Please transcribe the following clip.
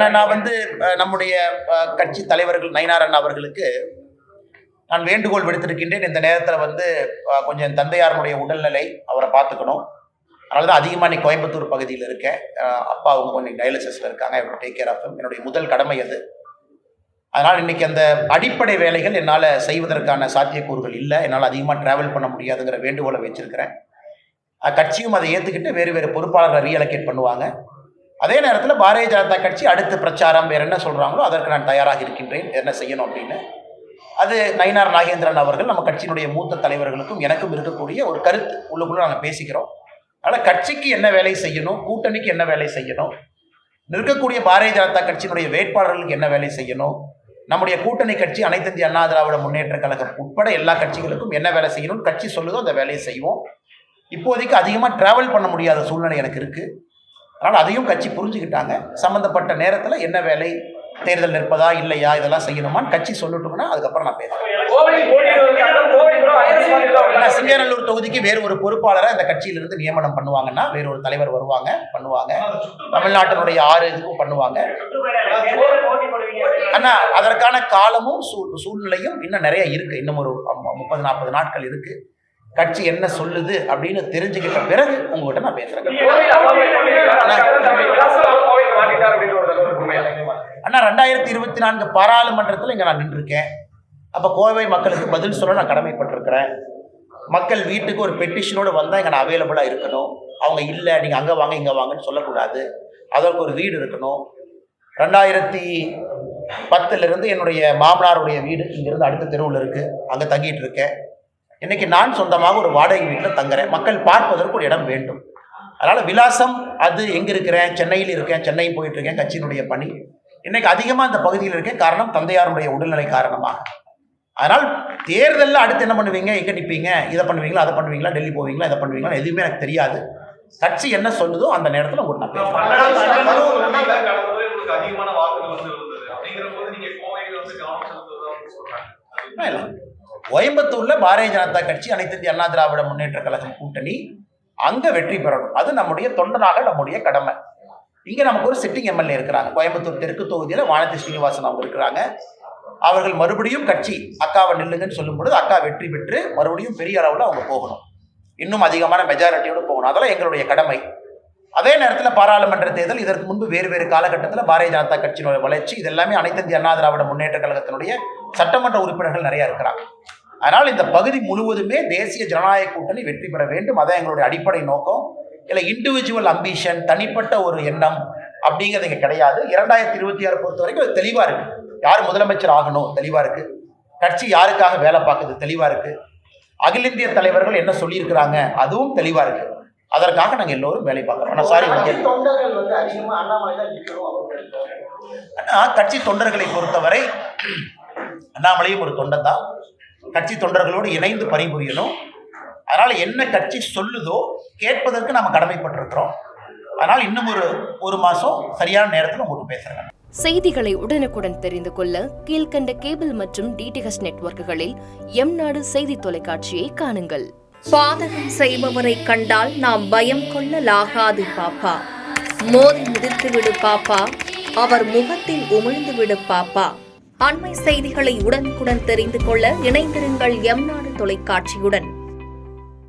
நான் நம்முடைய கட்சி தலைவர்கள் நயினார் அண்ணா அவர்களுக்கு நான் வேண்டுகோள் விடுத்திருக்கின்றேன். இந்த நேரத்தில் கொஞ்சம் என் தந்தையாருடைய உடல்நிலை அவரை பார்த்துக்கணும். அதனால தான் அதிகமாக நீ கோயம்புத்தூர் பகுதியில் இருக்கேன். அப்பா அவங்க கொஞ்சம் டயாலிசிஸில் இருக்காங்க. டேக் கேர் ஆஃப் என்னுடைய முதல் கடமை அது. அதனால் இன்றைக்கி அந்த அடிப்படை வேலைகள் என்னால் செய்வதற்கான சாத்தியக்கூறுகள் இல்லை. என்னால் அதிகமாக ட்ராவல் பண்ண முடியாதுங்கிற வேண்டுகோளை வச்சுருக்கிறேன். கட்சியும் அதை ஏற்றுக்கிட்டு வேறு வேறு பொறுப்பாளர்களை ரீஅலோகேட் பண்ணுவாங்க. அதே நேரத்தில் பாரதிய ஜனதா கட்சி அடுத்த பிரச்சாரம் வேறு என்ன சொல்கிறாங்களோ அதற்கு நான் தயாராக இருக்கின்றேன், என்ன செய்யணும் அப்படின்னு. அது நயினார் நாகேந்திரன் அவர்கள் நம்ம கட்சியினுடைய மூத்த தலைவர்களுக்கும் எனக்கும் இருக்கக்கூடிய ஒரு கருத்து உள்ளுக்குள்ளே நாங்கள் பேசிக்கிறோம். அதனால் கட்சிக்கு என்ன வேலை செய்யணும், கூட்டணிக்கு என்ன வேலை செய்யணும், நிற்கக்கூடிய பாரதிய ஜனதா கட்சியினுடைய வேட்பாளர்களுக்கு என்ன வேலை செய்யணும், நம்முடைய கூட்டணி கட்சி அனைத்து இந்திய அண்ணா திராவிட முன்னேற்ற கழகம் உட்பட எல்லா கட்சிகளுக்கும் என்ன வேலை செய்யணும்னு கட்சி சொல்லுதோ அந்த வேலையை செய்வோம். இப்போதைக்கு அதிகமாக ட்ராவல் பண்ண முடியாத சூழ்நிலை எனக்கு இருக்குது. அதனால் அதையும் கட்சி புரிஞ்சுக்கிட்டாங்க. சம்மந்தப்பட்ட நேரத்தில் என்ன வேலை, தேர்தல் நிற்பதா இல்லையா, இதெல்லாம் செய்யணுமான்னு கட்சி சொல்லட்டும்னா அதுக்கப்புறம் நான் பேசுகிறேன். சிங்கநல்லூர் தொகுதிக்கு வேறு ஒரு பொறுப்பாளரை இந்த கட்சியிலிருந்து நியமனம் பண்ணுவாங்கன்னா வேறு ஒரு தலைவர் பண்ணுவாங்க. தமிழ்நாட்டினுடைய 6 இதுக்கும் பண்ணுவாங்க. ஆனால் அதற்கான காலமும் சூழ்நிலையும் இன்னும் நிறைய இருக்குது. இன்னும் ஒரு 30-40 நாட்கள் இருக்குது. கட்சி என்ன சொல்லுது அப்படின்னு தெரிஞ்சுக்கிட்ட பிறகு உங்ககிட்ட நான் பேசுறேன். அண்ணா 2024 பாராளுமன்றத்தில் இங்கே நான் நின்றுருக்கேன். அப்போ கோவை மக்களுக்கு பதில் சொல்ல நான் கடமைப்பட்டிருக்கிறேன். மக்கள் வீட்டுக்கு ஒரு பெட்டிஷனோடு வந்தால் இங்கே நான் அவைலபிளாக இருக்கணும். அவங்க இல்லை நீங்கள் அங்கே வாங்க இங்கே வாங்கன்னு சொல்லக்கூடாது. அதற்கு ஒரு வீடு இருக்கணும். 2010 என்னுடைய மாமனாருடைய வீடு இங்கேருந்து அடுத்த தெருவில் இருக்குது. அங்கே தங்கிட்டு இருக்கேன். இன்றைக்கி நான் சொந்தமாக ஒரு வாடகை வீட்டில் தங்குறேன். மக்கள் பார்ப்பதற்கு ஒரு இடம் வேண்டும். அதனால் விலாசம் அது எங்கே இருக்கிறேன், சென்னையில் இருக்கேன், சென்னையும் போயிட்டுருக்கேன். கட்சியினுடைய பணி இன்றைக்கி அதிகமாக அந்த பகுதியில் இருக்கேன். காரணம் தந்தையாருடைய உடல்நிலை காரணமாக. அதனால் தேர்தலில் அடுத்து என்ன பண்ணுவீங்க, எங்கே நிற்பீங்க, இதை பண்ணுவீங்களா, அதை பண்ணுவீங்களா, டெல்லி போவீங்களா, இதை பண்ணுவீங்களா, எதுவுமே எனக்கு தெரியாது. கட்சி என்ன சொல்லுதோ அந்த நேரத்தில் உங்களுக்கு நான் பேசுகிறேன். கோயம்புத்தூரில் பாரதிய ஜனதா கட்சி அனைத்து இந்திய அண்ணா திராவிட முன்னேற்ற கழகம் கூட்டணி அங்கே வெற்றி பெறணும். அது நம்முடைய தொண்டனாக நம்முடைய கடமை. இங்கே நமக்கு ஒரு சிட்டிங் எம்எல்ஏ இருக்கிறாங்க. கோயம்புத்தூர் தெற்கு தொகுதியில் வானதி ஸ்ரீனிவாசன் அவங்க இருக்கிறாங்க. அவர்கள் மறுபடியும் கட்சி அக்காவை நில்லுங்கன்னு சொல்லும் பொழுது அக்கா வெற்றி பெற்று மறுபடியும் பெரிய அளவில் அவங்க போகணும். இன்னும் அதிகமான மெஜாரிட்டியோடு போகணும். அதெல்லாம் எங்களுடைய கடமை. அதே நேரத்தில் பாராளுமன்ற தேர்தல், இதற்கு முன்பு வேறு வேறு காலகட்டத்தில் பாரதிய ஜனதா கட்சியினுடைய வளர்ச்சி, இது எல்லாமே அனைத்து இந்திய அண்ணா திராவிட முன்னேற்ற கழகத்தினுடைய சட்டமன்ற உறுப்பினர்கள் நிறைய இருக்கிறாங்க. அதனால் இந்த பகுதி முழுவதுமே தேசிய ஜனநாயக கூட்டணி வெற்றி பெற வேண்டும். அதான் எங்களுடைய அடிப்படை நோக்கம். இல்லை இண்டிவிஜுவல் அம்பிஷன், தனிப்பட்ட ஒரு எண்ணம் அப்படிங்கிறது இங்கே கிடையாது. 2026 பொறுத்த வரைக்கும் அது தெளிவாக இருக்குது. யார் முதலமைச்சர் ஆகணும் தெளிவாக இருக்குது. கட்சி யாருக்காக வேலை பார்க்குது தெளிவாக இருக்குது. அகில இந்திய தலைவர்கள் என்ன சொல்லியிருக்கிறாங்க அதுவும் தெளிவாக இருக்குது. அதற்காக நாங்கள் எல்லோரும் வேலை பார்க்குறோம். ஆனால் சாரி, ஆனால் கட்சி தொண்டர்களை பொறுத்தவரை அண்ணாமலையும் ஒரு தொண்டன் தான். கட்சி தொண்டர்களோடு இணைந்து பணிபுரியணும். அதனால் என்ன கட்சி சொல்லுதோ கேட்பதற்கு நாம் கடமைப்பட்டிருக்கிறோம். அதனால் இன்னும் ஒரு மாதம் சரியான நேரத்தில் உங்களுக்கு பேசுகிறேன். செய்திகளை உடனுக்குடன் தெரிந்து கொள்ள கீழ்கண்ட கேபிள் மற்றும் டிடிஹெச் நெட்வொர்க்குகளில் எம்நாடு செய்தி தொலைக்காட்சியை காணுங்கள். பாதகம் செய்பவரை கண்டால் நாம் பயம் கொள்ளலாகாது பாப்பா. மோதி மிதித்து விடு பாப்பா, அவர் முகத்தில் உமிழ்ந்து விடு பாப்பா. அண்மை செய்திகளை உடனுக்குடன் தெரிந்து கொள்ள இணைந்திருங்கள் எம்நாடு தொலைக்காட்சியுடன்.